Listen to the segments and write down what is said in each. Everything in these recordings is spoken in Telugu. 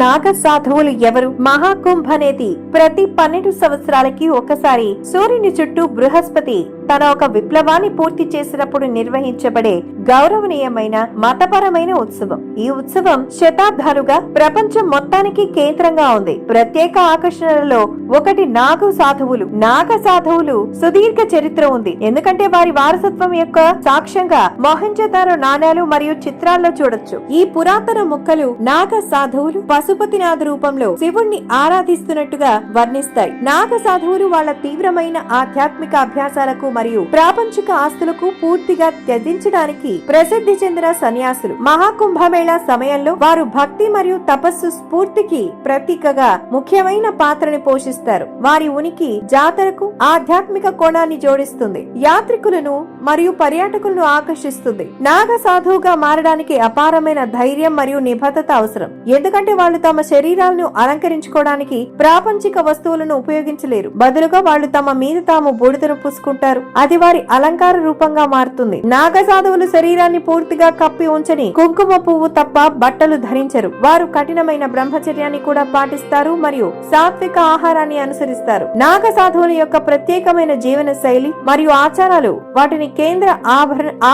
నాగ సాధువులు ఎవరు? మహాకుంభ్ అనేది ప్రతి 12 సంవత్సరాలకి ఒకసారి సూర్యుని చుట్టూ బృహస్పతి తన ఒక విప్లవాన్ని పూర్తి చేసినప్పుడు నిర్వహించబడే గౌరవనీయమైన మతపరమైన ఉత్సవం. ఈ ఉత్సవం శతాబ్దాలుగా ప్రపంచం మొత్తానికి కేంద్రంగా ఉంది. ప్రత్యేక ఆకర్షణలలో ఒకటి నాగ సాధువులు. నాగ సాధువులు సుదీర్ఘ చరిత్ర ఉంది, ఎందుకంటే వారి వారసత్వం యొక్క సాక్ష్యంగా మొహంజదారో నాణేలు మరియు చిత్రాల్లో చూడొచ్చు. ఈ పురాతన ముక్కలు నాగ సాధువులు పశుపతినాథ రూపంలో శివుణ్ణి ఆరాధిస్తున్నట్టుగా వర్ణిస్తాయి. నాగ సాధువులు వాళ్ళ తీవ్రమైన ఆధ్యాత్మిక అభ్యాసాలకు మరియు ప్రాపంచిక ఆస్తులకు పూర్తిగా త్యజించడానికి ప్రసిద్ధి చెందిన సన్యాసులు. మహాకుంభమేళా సమయంలో వారు భక్తి మరియు తపస్సు స్ఫూర్తికి ప్రతీకగా ముఖ్యమైన పాత్రని పోషిస్తారు. వారి ఉనికి జాతరకు ఆధ్యాత్మిక కోణాన్ని జోడిస్తుంది, యాత్రికులను మరియు పర్యాటకులను ఆకర్షిస్తుంది. నాగ సాధువుగా మారడానికి అపారమైన ధైర్యం మరియు నిబద్ధత అవసరం, ఎందుకంటే వాళ్ళు తమ శరీరాలను అలంకరించుకోవడానికి ప్రాపంచిక వస్తువులను ఉపయోగించలేరు. బదులుగా వాళ్ళు తమ మీద తాము బూడిదను పూసుకుంటారు, అది వారి అలంకార రూపంగా మారుతుంది. నాగ సాధువులు శరీరాన్ని పూర్తిగా కప్పి ఉంచని కుంకుమ పువ్వు తప్ప బట్టలు ధరించరు. వారు కఠినమైన బ్రహ్మచర్యాన్ని కూడా పాటిస్తారు మరియు సాత్విక ఆహారాన్ని అనుసరిస్తారు. నాగ సాధువుల యొక్క ప్రత్యేకమైన జీవన శైలి మరియు ఆచారాలు వాటిని కేంద్ర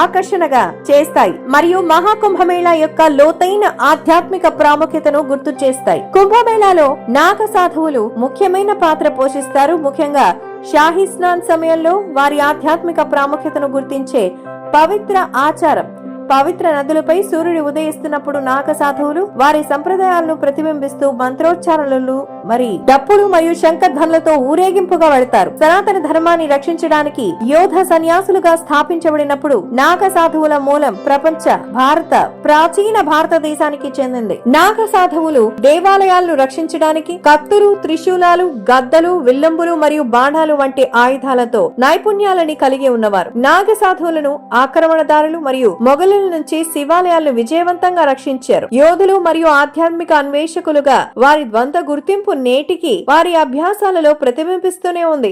ఆకర్షణగా చేస్తాయి మరియు మహాకుంభమేళా యొక్క లోతైన ఆధ్యాత్మిక ప్రాముఖ్యతను గుర్తు చేస్తాయి. కుంభమేళాలో నాగ సాధువులు ముఖ్యమైన పాత్ర పోషిస్తారు. ముఖ్యంగా షాహీ స్నాన్ సమయంలో వారి ఆధ్యాత్మిక ప్రాముఖ్యతను గుర్తించే పవిత్ర ఆచారం. పవిత్ర నదులపై సూర్యుడు ఉదయిస్తున్నప్పుడు నాగ సాధువులు వారి సంప్రదాయాలను ప్రతిబింబిస్తూ మంత్రోచ్చారణలు మరి డప్పులు మరియు శంఖధ్వనులతో ఊరేగింపుగా వెళతారు. సనాతన ధర్మాన్ని రక్షించడానికి యోధ సన్యాసులుగా స్థాపించబడినప్పుడు నాగ సాధువుల మూలం ప్రాచీన భారతదేశానికి చెందింది. నాగ సాధువులు దేవాలయాలను రక్షించడానికి కత్తులు, త్రిశూలాలు, గద్దలు, విల్లంబులు మరియు బాణాలు వంటి ఆయుధాలతో నైపుణ్యాలని కలిగి ఉన్నవారు. నాగ సాధువులను ఆక్రమణదారులు మరియు మొఘలు నుంచి శివాలయాలను విజయవంతంగా రక్షించారు. యోధులు మరియు ఆధ్యాత్మిక అన్వేషకులుగా వారి ద్వంద్వ గుర్తింపు నేటికి వారి అభ్యాసాలలో ప్రతిబింబిస్తూనే ఉంది.